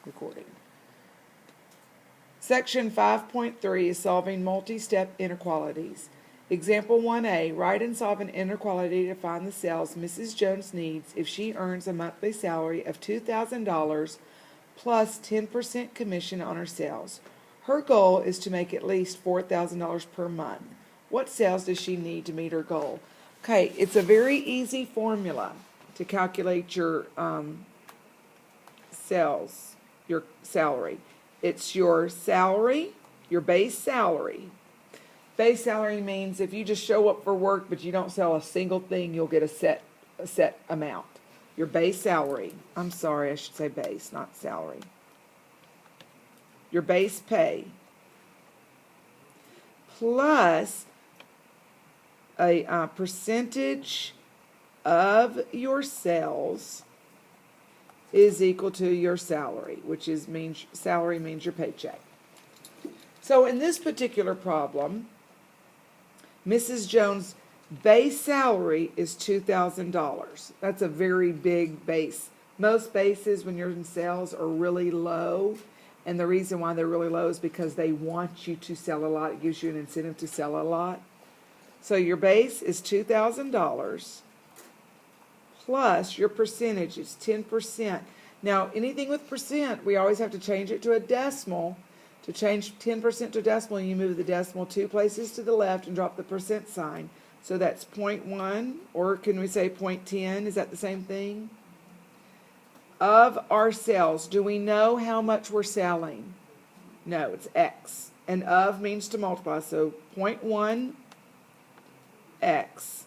recording. Section 5.3 is solving multi-step inequalities. Example 1A, write and solve an inequality to find the sales Mrs. Jones needs if she earns a monthly salary of $2,000 plus 10% commission on her sales. Her goal is to make at least $4,000 per month. What sales does she need to meet her goal? Okay, it's a very easy formula to calculate your sales, your salary. It's your salary, your base salary. Base salary means if you just show up for work but you don't sell a single thing, you'll get a set amount. Your base salary. I'm sorry, I should say base, not salary. Your base pay plus a percentage of your sales is equal to your salary, which means salary means your paycheck. So in this particular problem, Mrs. Jones' base salary is $2,000. That's a very big base. Most bases when you're in sales are really low, and the reason why they're really low is because they want you to sell a lot. It gives you an incentive to sell a lot. So your base is $2,000 plus your percentage is 10%. Now, anything with percent, we always have to change it to a decimal. To change 10% to a decimal, you move the decimal 2 places to the left and drop the percent sign. So that's 0.1, or can we say 0.10? Is that the same thing? Of our sales, do we know how much we're selling? No, it's X. And of means to multiply, so 0.1 X.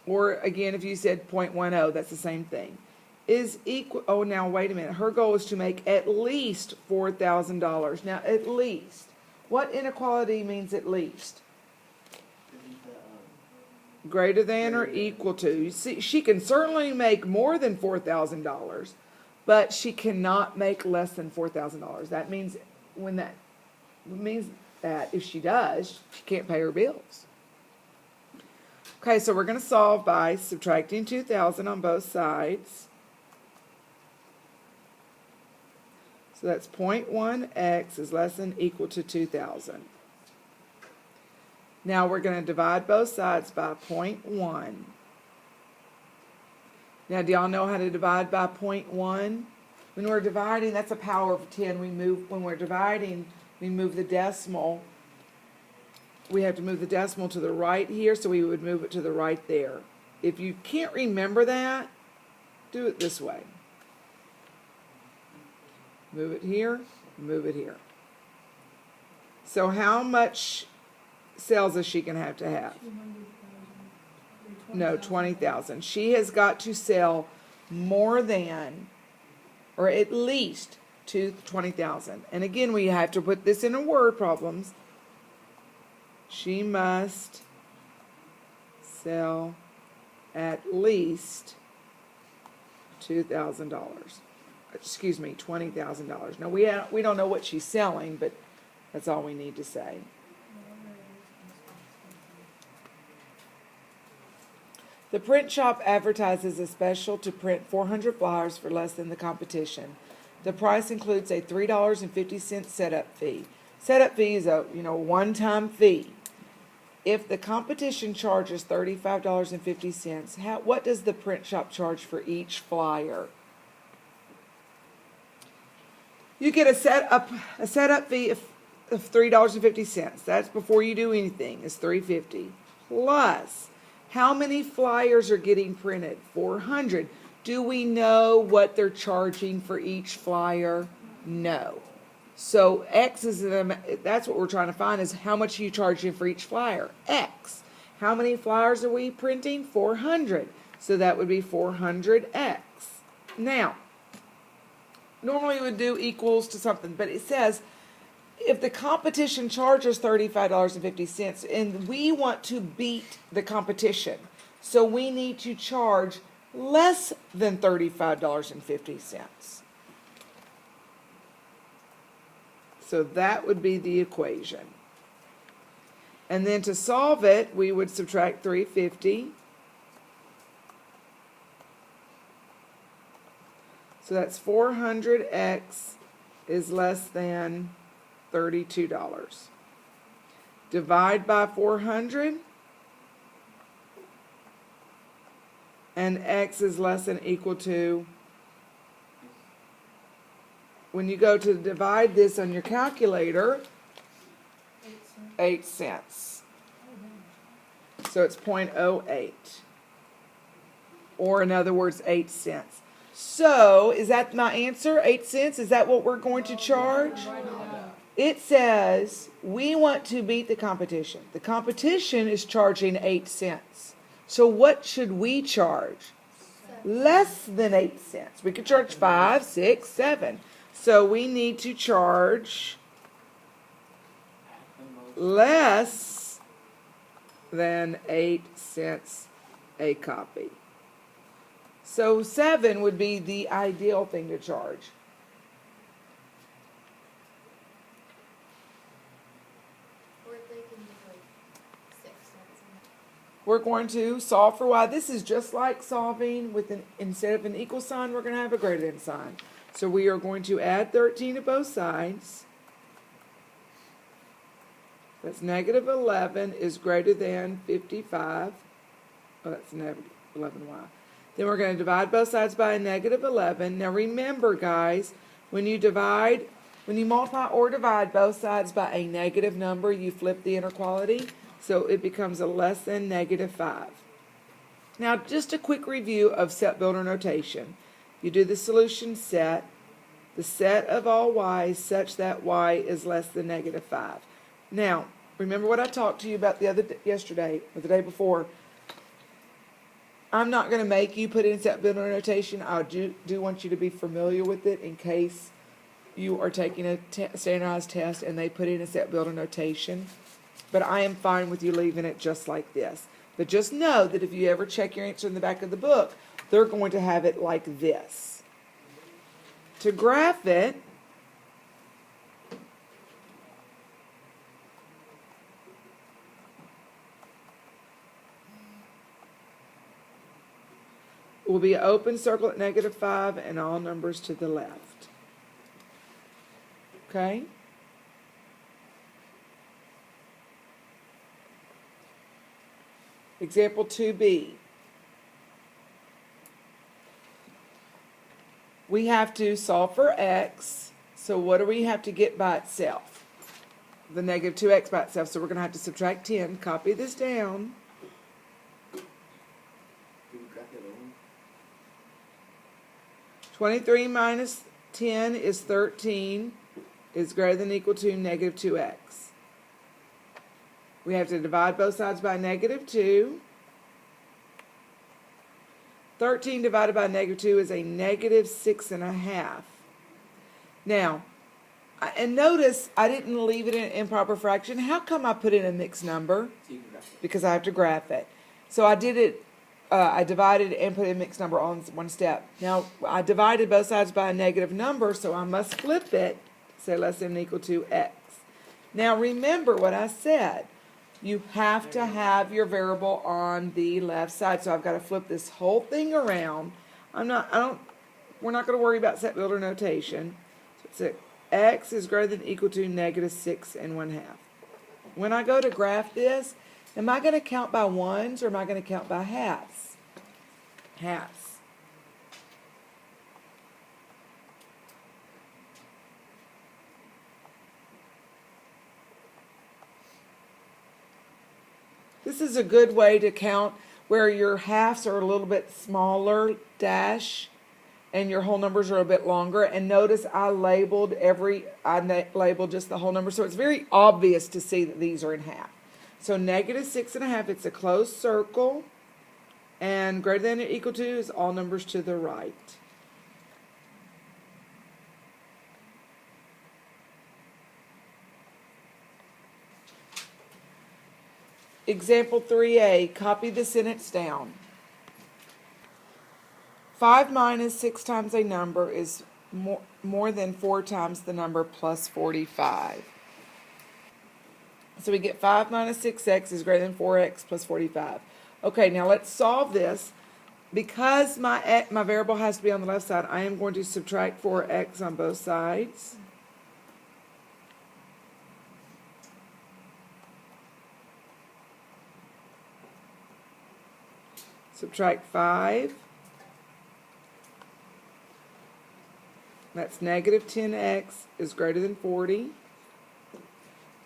Or again, if you said 0.10, that's the same thing. Is equal, oh, now wait a minute. Her goal is to make at least $4,000. Now, at least. What inequality means at least? Greater than or equal to. You see, she can certainly make more than $4,000, but she cannot make less than $4,000. That means that if she does, she can't pay her bills. Okay, so we're going to solve by subtracting 2,000 on both sides. So that's 0.1x is less than equal to 2,000. Now we're going to divide both sides by 0.1. Now, do y'all know how to divide by 0.1? When we're dividing, that's a power of 10. When we're dividing, we move the decimal. We have to move the decimal to the right here, so we would move it to the right there. If you can't remember that, do it this way. Move it here, move it here. So how much sales is she going to have? No, 20,000. She has got to sell more than, or at least, to 20,000. And again, we have to put this in word problems. She must sell at least $2,000. Excuse me, $20,000. Now, we don't know what she's selling, but that's all we need to say. The print shop advertises a special to print 400 flyers for less than the competition. The price includes a $3.50 setup fee. Setup fee is a one-time fee. If the competition charges $35.50, what does the print shop charge for each flyer? You get a setup fee of $3.50. That's before you do anything. It's $3.50. Plus, how many flyers are getting printed? 400. Do we know what they're charging for each flyer? No. So X is that's what we're trying to find, is how much are you charging for each flyer? X. How many flyers are we printing? 400. So that would be 400X. Now, normally we would do equals to something, but it says if the competition charges $35.50 and we want to beat the competition, so we need to charge less than $35.50. So that would be the equation. And then to solve it, we would subtract 350. So that's 400x is less than $32. Divide by 400, and x is less than equal to, when you go to divide this on your calculator, 8 cents. So it's 0.08. Or in other words, 8 cents. So, is that my answer? 8 cents? Is that what we're going to charge? It says we want to beat the competition. The competition is charging 8 cents. So what should we charge? Less than 8 cents. We could charge 5, 6, 7. So we need to charge less than 8 cents a copy. So 7 would be the ideal thing to charge. We're going to solve for y. This is just like solving with instead of an equal sign, we're going to have a greater than sign. So we are going to add 13 to both sides. That's negative 11 is greater than 55. Oh, that's negative 11y. Then we're going to divide both sides by a negative 11. Now remember, guys, when you multiply or divide both sides by a negative number, you flip the inequality. So it becomes a less than negative 5. Now, just a quick review of set builder notation. You do the solution set, the set of all y's such that y is less than negative 5. Now, remember what I talked to you about yesterday or the day before. I'm not going to make you put in set builder notation. I do want you to be familiar with it in case you are taking a standardized test and they put in a set builder notation. But I am fine with you leaving it just like this. But just know that if you ever check your answer in the back of the book, they're going to have it like this. To graph it, will be an open circle at negative 5 and all numbers to the left. Okay? Example 2b. We have to solve for x. So what do we have to get by itself? The negative 2x by itself. So we're going to have to subtract 10. Copy this down. 23 minus 10 is 13. Is greater than or equal to negative 2x. We have to divide both sides by negative 2. 13 divided by negative 2 is a negative 6.5. Now, and notice I didn't leave it in improper fraction. How come I put in a mixed number? Because I have to graph it. So I did it, I divided and put in a mixed number on one step. Now, I divided both sides by a negative number, so I must flip it, say less than or equal to x. Now, remember what I said. You have to have your variable on the left side. So I've got to flip this whole thing around. We're not going to worry about set builder notation. So it's x is greater than or equal to negative 6.5. When I go to graph this, am I going to count by ones or am I going to count by halves? Halves. This is a good way to count where your halves are a little bit smaller, dash, and your whole numbers are a bit longer. And notice I labeled just the whole number. So it's very obvious to see that these are in half. So negative 6.5, it's a closed circle. And greater than or equal to is all numbers to the right. Example 3a, copy the sentence down. 5 minus 6 times a number is more than 4 times the number plus 45. So we get 5 minus 6x is greater than 4x plus 45. Okay, now let's solve this. because my variable has to be on the left side, I am going to subtract 4x on both sides. Subtract 5. That's negative 10x is greater than 40.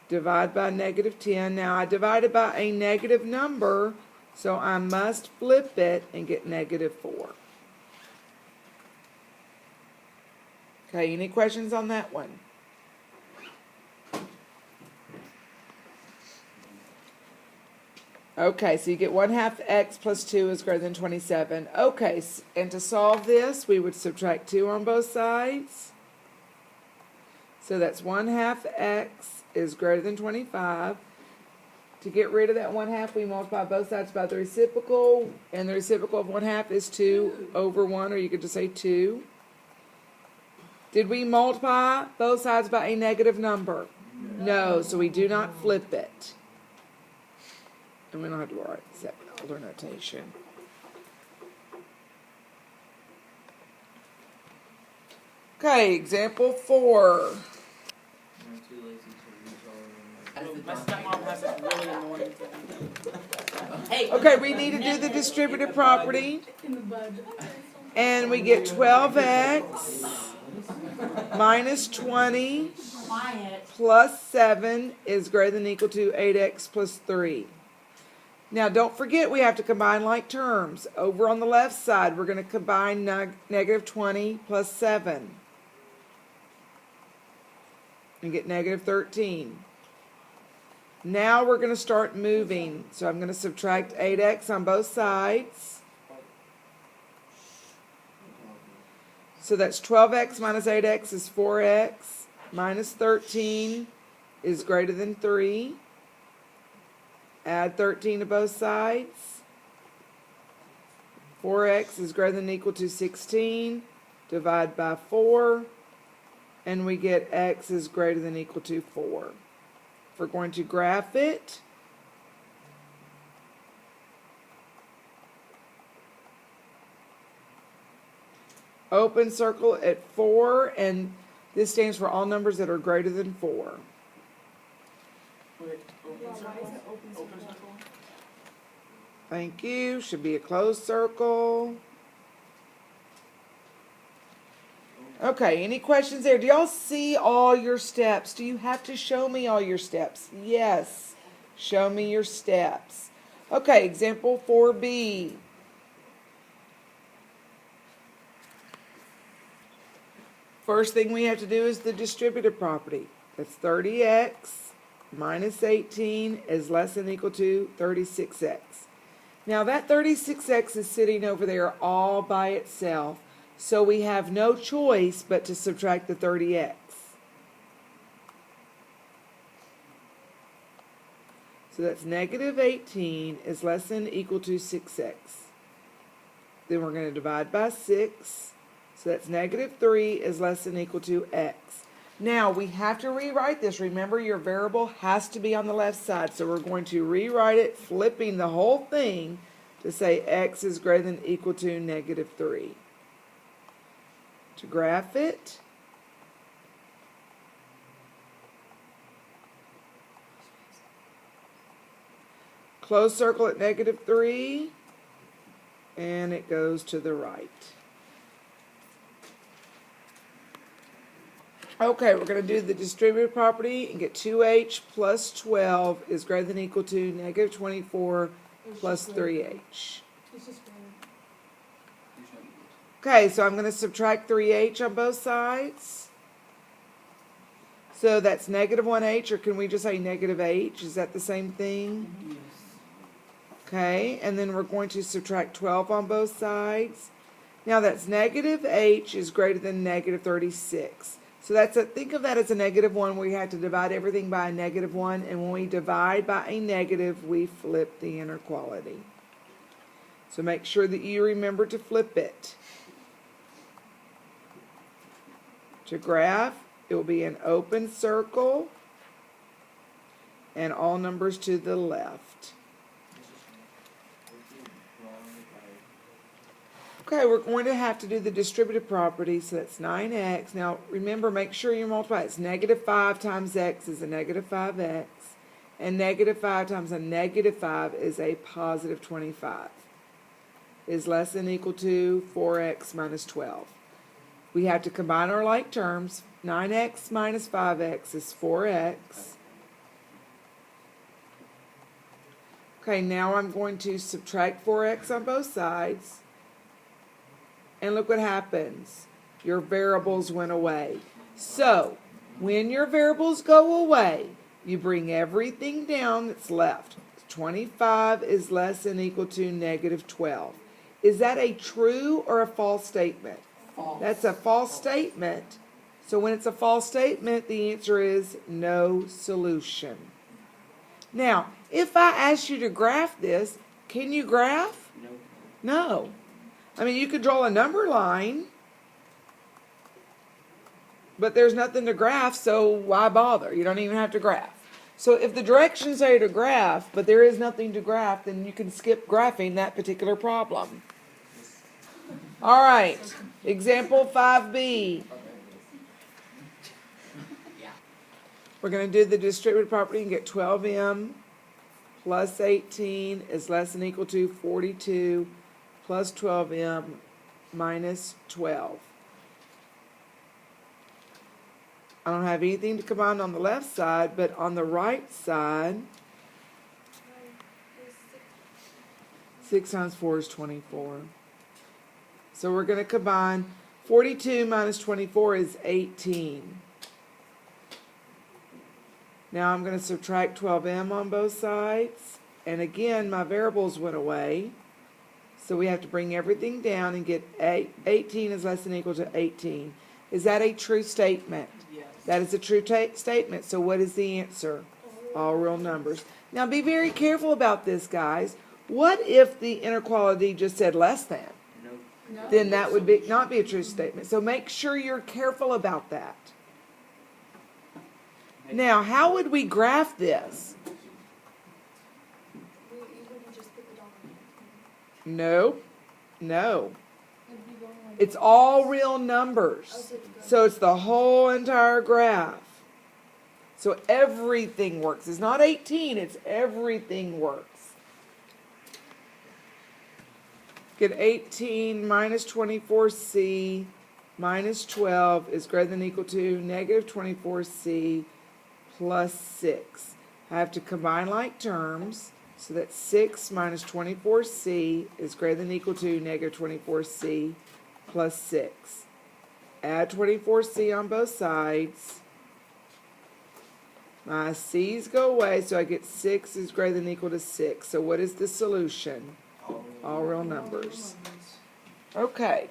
Divide by negative 10. Now I divided by a negative number, so I must flip it and get negative 4. Okay, any questions on that one? Okay, so you get 1/2 x plus 2 is greater than 27. Okay, and to solve this, we would subtract 2 on both sides. So that's 1/2 x is greater than 25. To get rid of that 1/2, we multiply both sides by the reciprocal, and the reciprocal of 1/2 is 2 over 1, or you could just say 2. Did we multiply both sides by a negative number? No, so we do not flip it. And we don't have to write older notation. Okay, example 4. My stepmom has a really annoying thing. Okay, we need to do the distributive property. And we get 12x minus 20 plus 7 is greater than or equal to 8x plus 3. Now, don't forget we have to combine like terms. Over on the left side, we're going to combine negative 20 plus 7 and get negative 13. Now we're going to start moving. So I'm going to subtract 8x on both sides. So that's 12x minus 8x is 4x minus 13 is greater than 3. Add 13 to both sides. 4x is greater than or equal to 16. Divide by 4. And we get x is greater than or equal to 4. If we're going to graph it, open circle at 4, and this stands for all numbers that are greater than 4. Open circle. Thank you. Should be a closed circle. Okay, any questions there? Do y'all see all your steps? Do you have to show me all your steps? Yes. Show me your steps. Okay, example 4b. First thing we have to do is the distributive property. That's 30x minus 18 is less than or equal to 36x. Now that 36x is sitting over there all by itself, so we have no choice but to subtract the 30x. So that's negative 18 is less than or equal to 6x. Then we're going to divide by 6. So that's negative 3 is less than or equal to x. Now, we have to rewrite this. Remember, your variable has to be on the left side. So we're going to rewrite it, flipping the whole thing to say x is greater than or equal to negative 3. To graph it, close circle at negative 3, and it goes to the right. Okay, we're going to do the distributive property and get 2h plus 12 is greater than or equal to negative 24 plus 3h. Okay, so I'm going to subtract 3h on both sides. So that's negative 1h, or can we just say negative h? Is that the same thing? Yes. Okay, and then we're going to subtract 12 on both sides. Now that's negative h is greater than negative 36. So think of that as a negative 1. We have to divide everything by a negative 1, and when we divide by a negative, we flip the inequality. So make sure that you remember to flip it. To graph, it will be an open circle and all numbers to the left. Okay, we're going to have to do the distributive property, so that's 9x. Now, remember, make sure you multiply. It's negative 5 times x is a negative 5x, and negative 5 times a negative 5 is a positive 25. Is less than or equal to 4x minus 12. We have to combine our like terms. 9x minus 5x is 4x. Okay, now I'm going to subtract 4x on both sides. And look what happens. Your variables went away. So, when your variables go away, you bring everything down that's left. 25 is less than or equal to negative 12. Is that a true or a false statement? False. That's a false statement. So when it's a false statement, the answer is no solution. Now, if I ask you to graph this, can you graph? No. No. I mean, you could draw a number line, but there's nothing to graph, so why bother? You don't even have to graph. So if the directions say to graph, but there is nothing to graph, then you can skip graphing that particular problem. All right, example 5b. We're going to do the distributive property and get 12m plus 18 is less than or equal to 42 plus 12m minus 12. I don't have anything to combine on the left side, but on the right side, 6 times 4 is 24. So we're going to combine 42 minus 24 is 18. Now I'm going to subtract 12m on both sides. And again, my variables went away. So we have to bring everything down and get 18 is less than or equal to 18. Is that a true statement? Yes. That is a true statement. So what is the answer? All real numbers. Now be very careful about this, guys. What if the inequality just said less than? No. Then that would not be a true statement. So make sure you're careful about that. Now, how would we graph this? No. It's all real numbers. So it's the whole entire graph. So everything works. It's not 18, it's everything works. Get 18 minus 24c minus 12 is greater than or equal to negative 24c plus 6. I have to combine like terms. So that 6 minus 24c is greater than or equal to negative 24c plus 6. Add 24c on both sides. My c's go away, so I get 6 is greater than or equal to 6. So what is the solution? All real numbers. Okay.